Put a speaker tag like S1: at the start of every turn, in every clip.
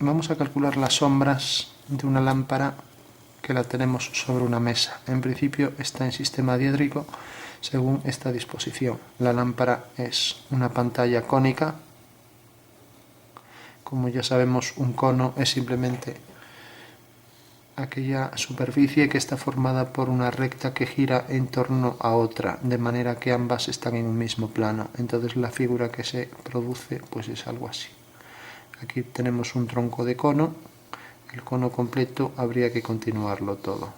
S1: vamos a calcular las sombras de una lámpara que la tenemos sobre una mesa. En principio está en sistema diédrico según esta disposición. La lámpara es una pantalla cónica. Como ya sabemos, un cono es simplemente aquella superficie que está formada por una recta que gira en torno a otra, de manera que ambas están en un mismo plano. Entonces la figura que se produce pues es algo así. Aquí tenemos un tronco de cono. El cono completo habría que continuarlo todo.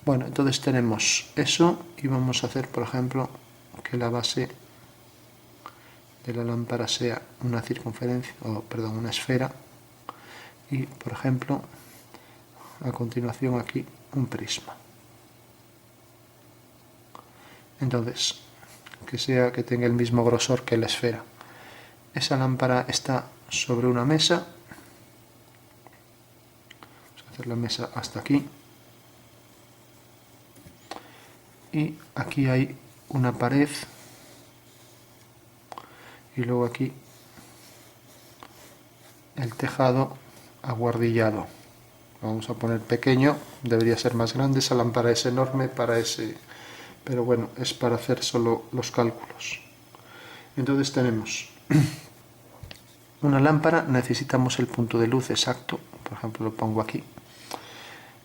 S1: Bueno, entonces tenemos eso y vamos a hacer, por ejemplo, que la base de la lámpara sea una circunferencia, una esfera, y por ejemplo, a continuación aquí un prisma. Entonces, que tenga el mismo grosor que la esfera. Esa lámpara está sobre una mesa. Vamos a hacer la mesa hasta aquí. Y aquí hay una pared. Y luego aquí el tejado aguardillado. Vamos a poner pequeño, debería ser más grande, esa lámpara es enorme para ese, pero bueno, es para hacer solo los cálculos. Entonces tenemos una lámpara, necesitamos el punto de luz exacto, por ejemplo lo pongo aquí,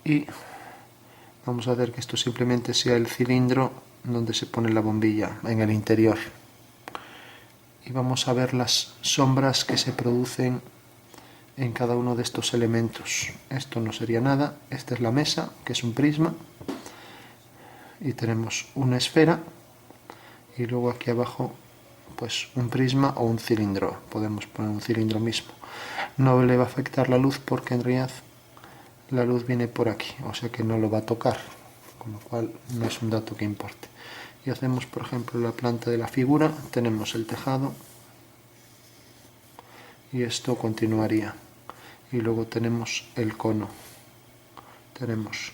S1: y vamos a hacer que esto simplemente sea el cilindro donde se pone la bombilla, en el interior. Y vamos a ver las sombras que se producen en cada uno de estos elementos. Esto no sería nada. Esta es la mesa, que es un prisma, y tenemos una esfera, y luego aquí abajo pues un prisma o un cilindro. Podemos poner un cilindro mismo. No le va a afectar la luz porque en realidad la luz viene por aquí, o sea que no lo va a tocar, con lo cual no es un dato que importe. Y hacemos, por ejemplo, la planta de la figura. Tenemos el tejado y esto continuaría. Y luego tenemos el cono. Tenemos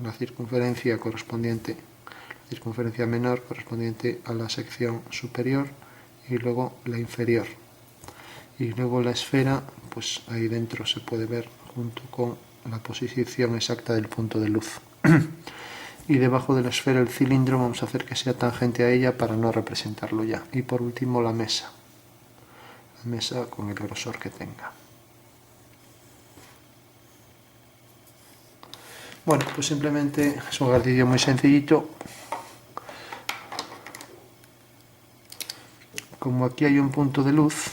S1: la circunferencia correspondiente, la circunferencia menor correspondiente a la sección superior y luego la inferior. Y luego la esfera, pues ahí dentro se puede ver junto con la posición exacta del punto de luz. Y debajo de la esfera el cilindro vamos a hacer que sea tangente a ella para no representarlo ya. Y por último la mesa con el grosor que tenga. Bueno, pues simplemente es un ejercicio muy sencillito. Como aquí hay un punto de luz,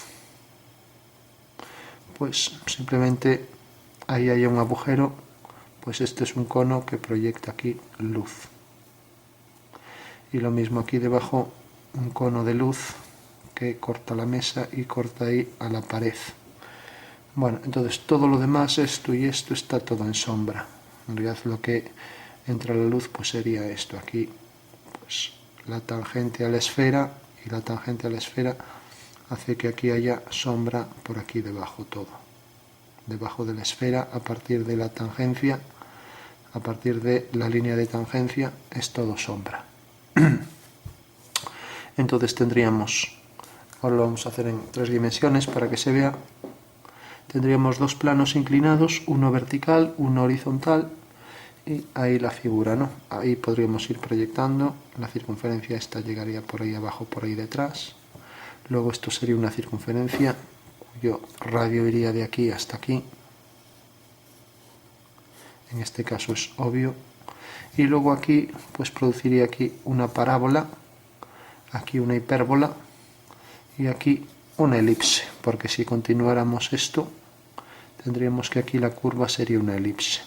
S1: pues simplemente ahí hay un agujero, pues este es un cono que proyecta aquí luz. Y lo mismo aquí debajo, un cono de luz que corta la mesa y corta ahí a la pared. Bueno, entonces todo lo demás, esto y esto, está todo en sombra. En realidad lo que entra a la luz pues sería esto. Aquí pues la tangente a la esfera, y la tangente a la esfera hace que aquí haya sombra por aquí debajo todo. Debajo de la esfera, a partir de la tangencia, a partir de la línea de tangencia, es todo sombra. Entonces tendríamos, ahora lo vamos a hacer en 3 dimensiones para que se vea, tendríamos 2 planos inclinados, uno vertical, uno horizontal, y ahí la figura, ¿no? Ahí podríamos ir proyectando, la circunferencia esta llegaría por ahí abajo, por ahí detrás. Luego esto sería una circunferencia cuyo radio iría de aquí hasta aquí. En este caso es obvio. Y luego aquí, pues produciría aquí una parábola, aquí una hipérbola y aquí una elipse, porque si continuáramos esto, tendríamos que aquí la curva sería una elipse.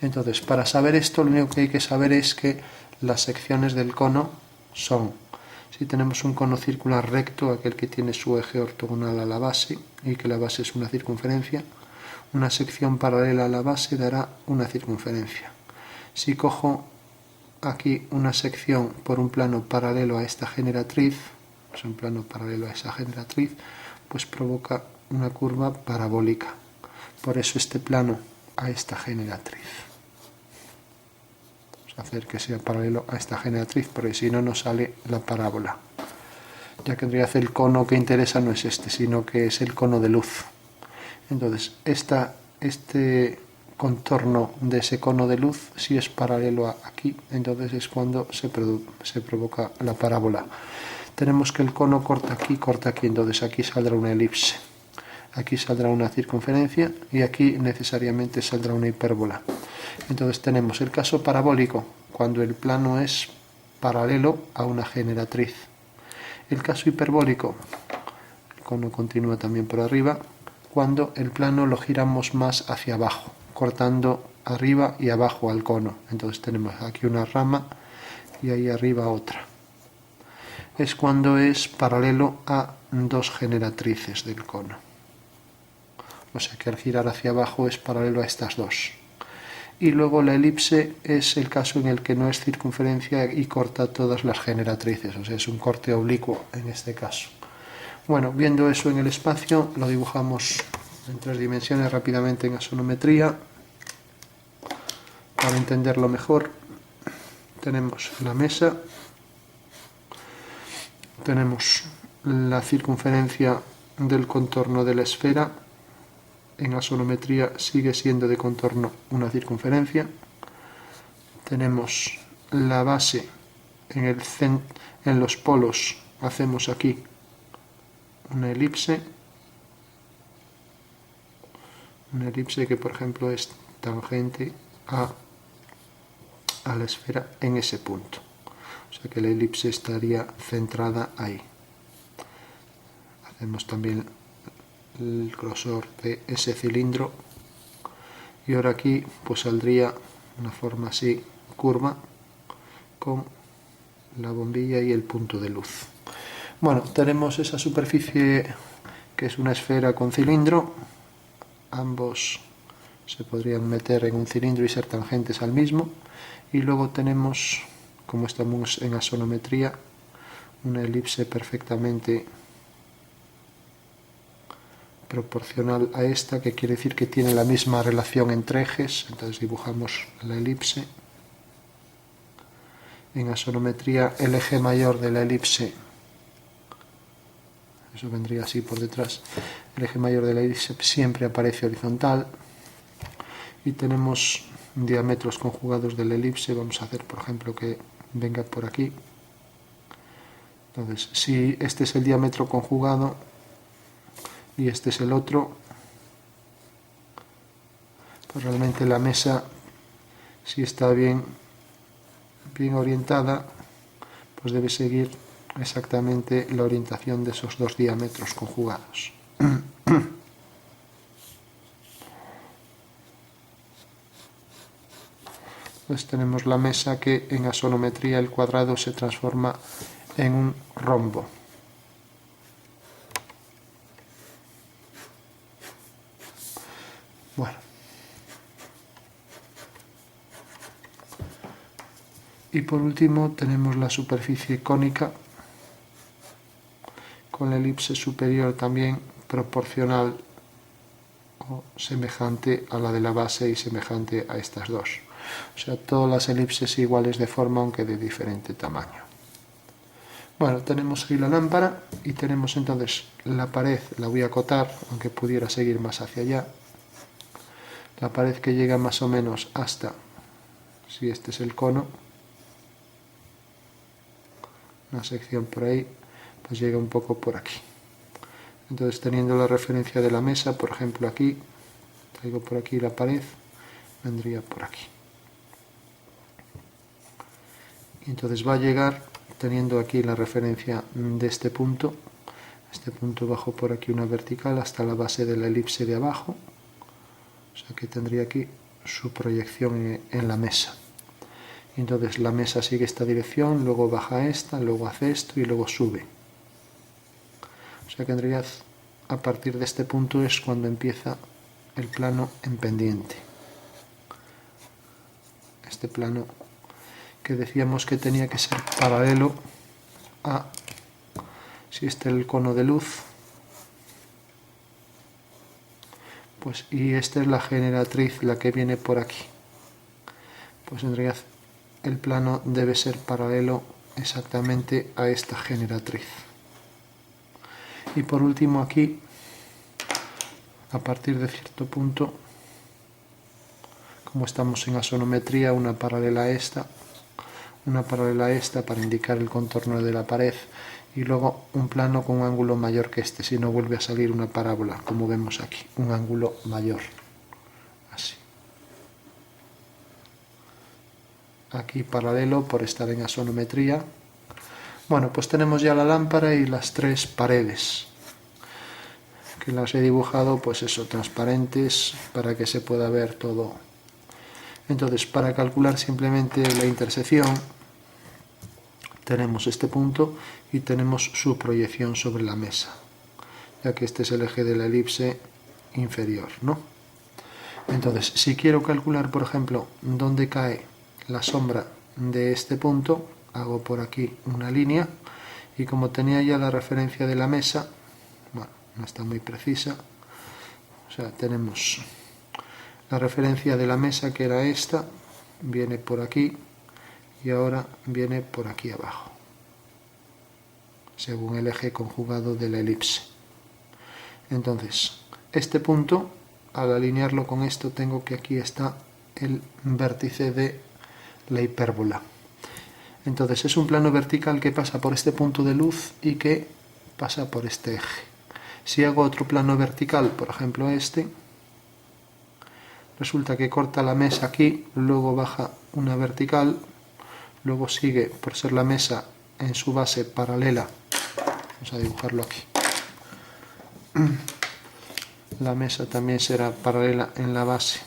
S1: Entonces, para saber esto, lo único que hay que saber es que las secciones del cono son, si tenemos un cono circular recto, aquel que tiene su eje ortogonal a la base y que la base es una circunferencia, una sección paralela a la base dará una circunferencia. Si cojo aquí una sección por un plano paralelo a esta generatriz, pues un plano paralelo a esa generatriz, pues provoca una curva parabólica. Por eso este plano a esta generatriz. Vamos a hacer que sea paralelo a esta generatriz, porque si no nos sale la parábola. ya que en realidad el cono que interesa no es este, sino que es el cono de luz. Entonces, este contorno de ese cono de luz, si es paralelo a aquí, entonces es cuando se provoca la parábola. Tenemos que el cono corta aquí, entonces aquí saldrá una elipse, aquí saldrá una circunferencia y aquí necesariamente saldrá una hipérbola. Entonces tenemos el caso parabólico, cuando el plano es paralelo a una generatriz. El caso hiperbólico, el cono continúa también por arriba, cuando el plano lo giramos más hacia abajo, cortando arriba y abajo al cono. Entonces tenemos aquí una rama y ahí arriba otra. Es cuando es paralelo a dos generatrices del cono. O sea que al girar hacia abajo es paralelo a estas dos. Y luego la elipse es el caso en el que no es circunferencia y corta todas las generatrices, o sea, es un corte oblicuo en este caso. Bueno, viendo eso en el espacio, lo dibujamos en 3 dimensiones rápidamente en axonometría. Para entenderlo mejor, tenemos la mesa, tenemos la circunferencia del contorno de la esfera. En axonometría sigue siendo de contorno una circunferencia. Tenemos la base en los polos, hacemos aquí una elipse que por ejemplo es tangente a la esfera en ese punto. O sea que la elipse estaría centrada ahí. Hacemos también el grosor de ese cilindro y ahora aquí pues saldría una forma así curva con la bombilla y el punto de luz. Bueno, tenemos esa superficie que es una esfera con cilindro, ambos se podrían meter en un cilindro y ser tangentes al mismo, y luego tenemos, como estamos en axonometría, una elipse perfectamente proporcional a esta, que quiere decir que tiene la misma relación entre ejes. Entonces dibujamos la elipse. En axonometría el eje mayor de la elipse, eso vendría así por detrás, el eje mayor de la elipse siempre aparece horizontal, y tenemos diámetros conjugados de la elipse. Vamos a hacer por ejemplo que venga por aquí. Entonces, si este es el diámetro conjugado y este es el otro, pues realmente la mesa, si está bien orientada, pues debe seguir exactamente la orientación de esos dos diámetros conjugados. Pues tenemos la mesa que en axonometría el cuadrado se transforma en un rombo. Bueno. Y por último tenemos la superficie cónica con la elipse superior también proporcional o semejante a la de la base y semejante a estas dos. O sea, todas las elipses iguales de forma, aunque de diferente tamaño. Bueno, tenemos aquí la lámpara y tenemos entonces la pared, la voy a acotar, aunque pudiera seguir más hacia allá. La pared que llega más o menos hasta, si este es el cono, una sección por ahí, pues llega un poco por aquí. Entonces, teniendo la referencia de la mesa, por ejemplo aquí, traigo por aquí la pared, vendría por aquí. Y entonces va a llegar, teniendo aquí la referencia de este punto bajo por aquí una vertical hasta la base de la elipse de abajo. O sea que tendría aquí su proyección en la mesa. Y entonces la mesa sigue esta dirección, luego baja esta, luego hace esto y luego sube. O sea que en realidad a partir de este punto es cuando empieza el plano en pendiente. Este plano que decíamos que tenía que ser paralelo a, si este es el cono de luz, pues, y esta es la generatriz, la que viene por aquí, pues en realidad el plano debe ser paralelo exactamente a esta generatriz. Y por último aquí, a partir de cierto punto, como estamos en asonometría, una paralela a esta para indicar el contorno de la pared, y luego un plano con un ángulo mayor que este, si no vuelve a salir una parábola, como vemos aquí, un ángulo mayor, así. Aquí paralelo por estar en asonometría. Bueno, pues tenemos ya la lámpara y las tres paredes, que las he dibujado, pues eso, transparentes, para que se pueda ver todo. Entonces, para calcular simplemente la intersección, tenemos este punto y tenemos su proyección sobre la mesa, ya que este es el eje de la elipse inferior, ¿no? Entonces, si quiero calcular, por ejemplo, dónde cae la sombra de este punto, hago por aquí una línea, y como tenía ya la referencia de la mesa, bueno, no está muy precisa, o sea, tenemos la referencia de la mesa, que era esta, viene por aquí, y ahora viene por aquí abajo, según el eje conjugado de la elipse. Entonces, este punto, al alinearlo con esto, tengo que aquí está el vértice de la hipérbola. Entonces es un plano vertical que pasa por este punto de luz y que pasa por este eje. Si hago otro plano vertical, por ejemplo este, resulta que corta la mesa aquí, luego baja una vertical, luego sigue, por ser la mesa en su base paralela, vamos a dibujarlo aquí, la mesa también será paralela en la base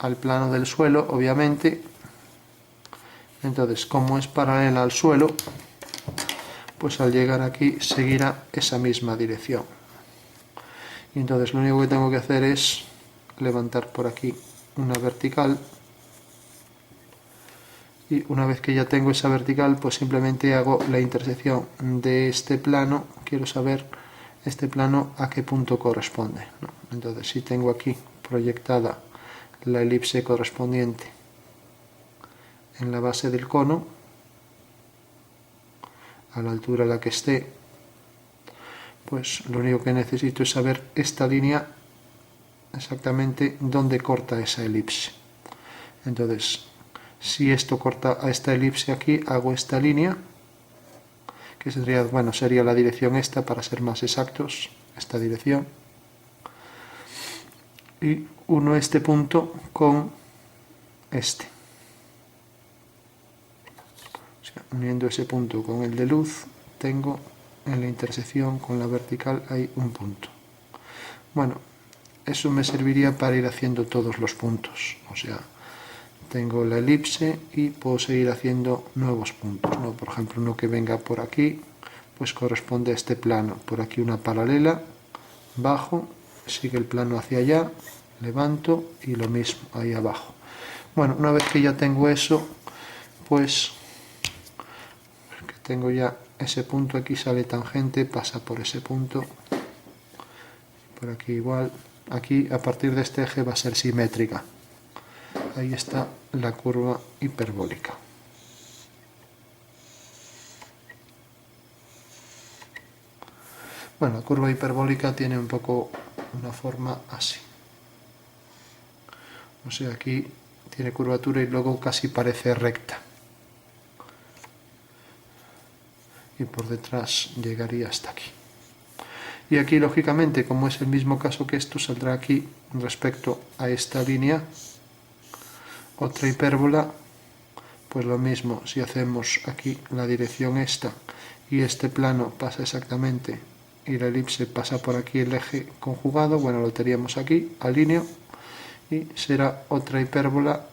S1: al plano del suelo, obviamente. Entonces, como es paralela al suelo, pues al llegar aquí seguirá esa misma dirección. Y entonces lo único que tengo que hacer es levantar por aquí una vertical, y una vez que ya tengo esa vertical, pues simplemente hago la intersección de este plano. Quiero saber este plano a qué punto corresponde, ¿no? Entonces, si tengo aquí proyectada la elipse correspondiente en la base del cono, a la altura a la que esté, pues lo único que necesito es saber esta línea exactamente dónde corta esa elipse. Entonces, si esto corta a esta elipse aquí, hago esta línea, que sería, bueno, sería la dirección esta, para ser más exactos, esta dirección, y uno este punto con este. O sea, uniendo ese punto con el de luz, tengo en la intersección con la vertical hay un punto. Bueno, eso me serviría para ir haciendo todos los puntos, o sea, tengo la elipse y puedo seguir haciendo nuevos puntos, ¿no? Por ejemplo, uno que venga por aquí, pues corresponde a este plano, por aquí una paralela, bajo, sigue el plano hacia allá, levanto y lo mismo ahí abajo. Bueno, una vez que ya tengo eso, pues que tengo ya ese punto, aquí sale tangente, pasa por ese punto, por aquí igual, aquí a partir de este eje va a ser simétrica. Ahí está la curva hiperbólica. Bueno, la curva hiperbólica tiene un poco una forma así. O sea, aquí tiene curvatura y luego casi parece recta. Y por detrás llegaría hasta aquí. Y aquí, lógicamente, como es el mismo caso que esto, saldrá aquí respecto a esta línea otra hipérbola. Pues lo mismo, si hacemos aquí la dirección esta y este plano pasa exactamente y la elipse pasa por aquí el eje conjugado, bueno, lo teníamos aquí, alineo, y será otra hipérbola.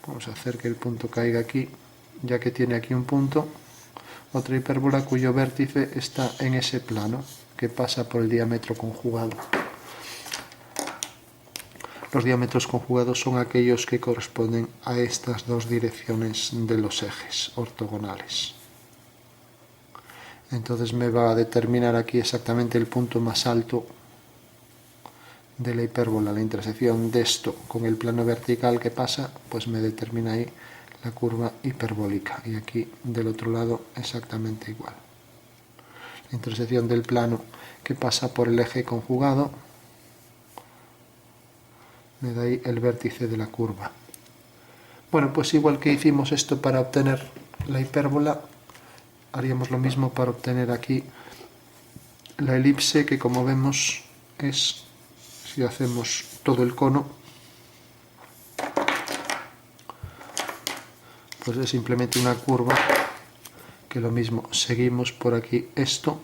S1: Vamos a hacer que el punto caiga aquí, ya que tiene aquí un punto, otra hipérbola cuyo vértice está en ese plano que pasa por el diámetro conjugado. Los diámetros conjugados son aquellos que corresponden a estas dos direcciones de los ejes ortogonales. Entonces me va a determinar aquí exactamente el punto más alto de la hipérbola, la intersección de esto con el plano vertical que pasa, pues me determina ahí la curva hiperbólica, y aquí del otro lado exactamente igual. La intersección del plano que pasa por el eje conjugado me da ahí el vértice de la curva. Bueno, pues igual que hicimos esto para obtener la hipérbola, haríamos lo mismo para obtener aquí la elipse, que como vemos es, si hacemos todo el cono, pues es simplemente una curva, que lo mismo, seguimos por aquí esto,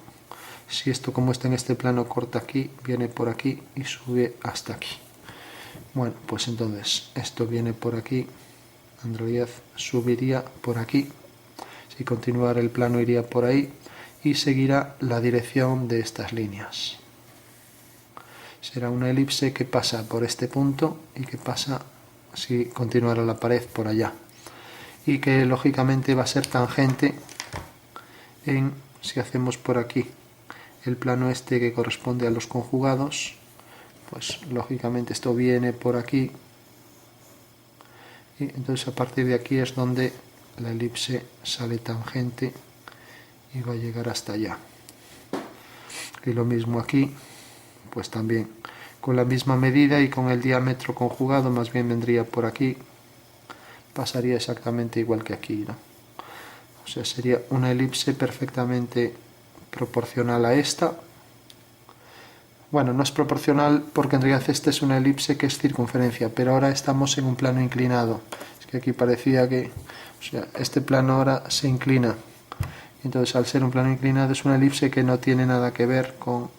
S1: si esto como está en este plano corta aquí, viene por aquí y sube hasta aquí. Bueno, pues entonces esto viene por aquí, en realidad subiría por aquí, si continuara el plano iría por ahí y seguirá la dirección de estas líneas. Será una elipse que pasa por este punto y que pasa, si continuara la pared, por allá, y que lógicamente va a ser tangente en, si hacemos por aquí el plano este que corresponde a los conjugados, pues lógicamente esto viene por aquí, y entonces a partir de aquí es donde la elipse sale tangente y va a llegar hasta allá. Y lo mismo aquí, pues también con la misma medida y con el diámetro conjugado, más bien vendría por aquí, pasaría exactamente igual que aquí, ¿no? O sea, sería una elipse perfectamente proporcional a esta. Bueno, no es proporcional porque en realidad esta es una elipse que es circunferencia, pero ahora estamos en un plano inclinado. Es que aquí parecía que, o sea, este plano ahora se inclina. Entonces, al ser un plano inclinado, es una elipse que no tiene nada que ver con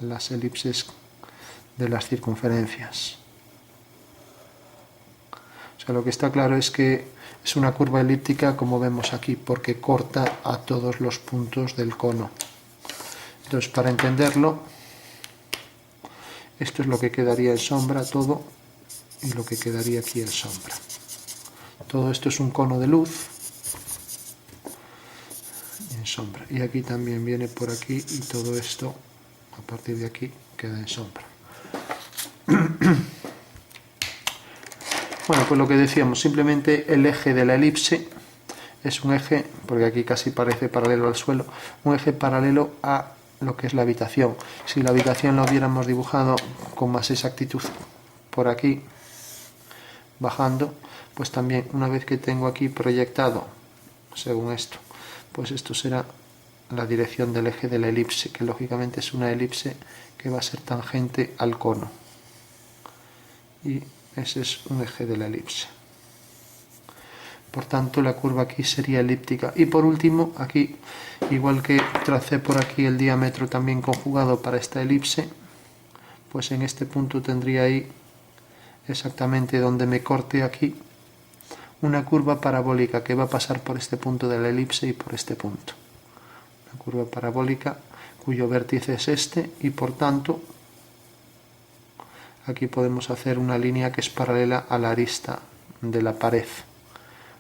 S1: las elipses de las circunferencias. O sea, lo que está claro es que es una curva elíptica, como vemos aquí, porque corta a todos los puntos del cono. Entonces, para entenderlo, esto es lo que quedaría en sombra todo, y lo que quedaría aquí en sombra. Todo esto es un cono de luz en sombra. Y aquí también viene por aquí, y todo esto, a partir de aquí, queda en sombra. Bueno, pues lo que decíamos, simplemente el eje de la elipse es un eje, porque aquí casi parece paralelo al suelo, un eje paralelo a lo que es la habitación. Si la habitación la hubiéramos dibujado con más exactitud por aquí, bajando, pues también una vez que tengo aquí proyectado, según esto, pues esto será la dirección del eje de la elipse, que lógicamente es una elipse que va a ser tangente al cono. Y ese es un eje de la elipse. Por tanto, la curva aquí sería elíptica. Y por último, aquí, igual que tracé por aquí el diámetro también conjugado para esta elipse, pues en este punto tendría ahí, exactamente donde me corte aquí, una curva parabólica que va a pasar por este punto de la elipse y por este punto. Una curva parabólica cuyo vértice es este, y por tanto aquí podemos hacer una línea que es paralela a la arista de la pared,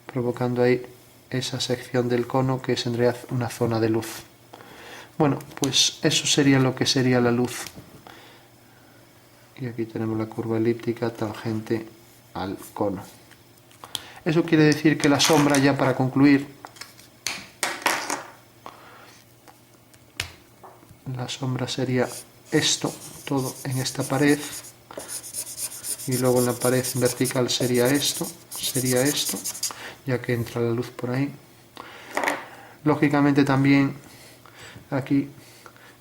S1: provocando ahí esa sección del cono que es en realidad una zona de luz. Bueno, pues eso sería lo que sería la luz. Y aquí tenemos la curva elíptica tangente al cono. Eso quiere decir que la sombra, ya para concluir, la sombra sería esto, todo en esta pared, y luego en la pared vertical sería esto, ya que entra la luz por ahí. Lógicamente también aquí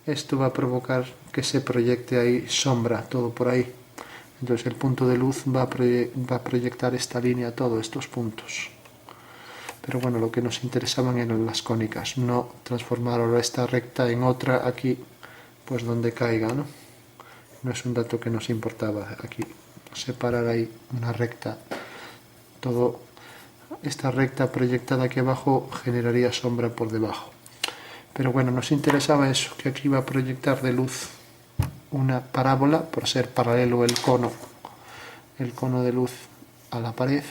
S1: esto va a provocar que se proyecte ahí sombra, todo por ahí. Entonces el punto de luz va a proyectar esta línea a todos estos puntos. Pero bueno, lo que nos interesaban eran las cónicas, no transformar ahora esta recta en otra aquí, pues donde caiga, ¿no? No es un dato que nos importaba aquí, separar ahí una recta. Todo esta recta proyectada aquí abajo generaría sombra por debajo. Pero bueno, nos interesaba eso, que aquí va a proyectar de luz una parábola, por ser paralelo el cono de luz a la pared,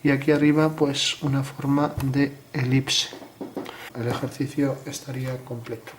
S1: y aquí arriba pues una forma de elipse. El ejercicio estaría completo.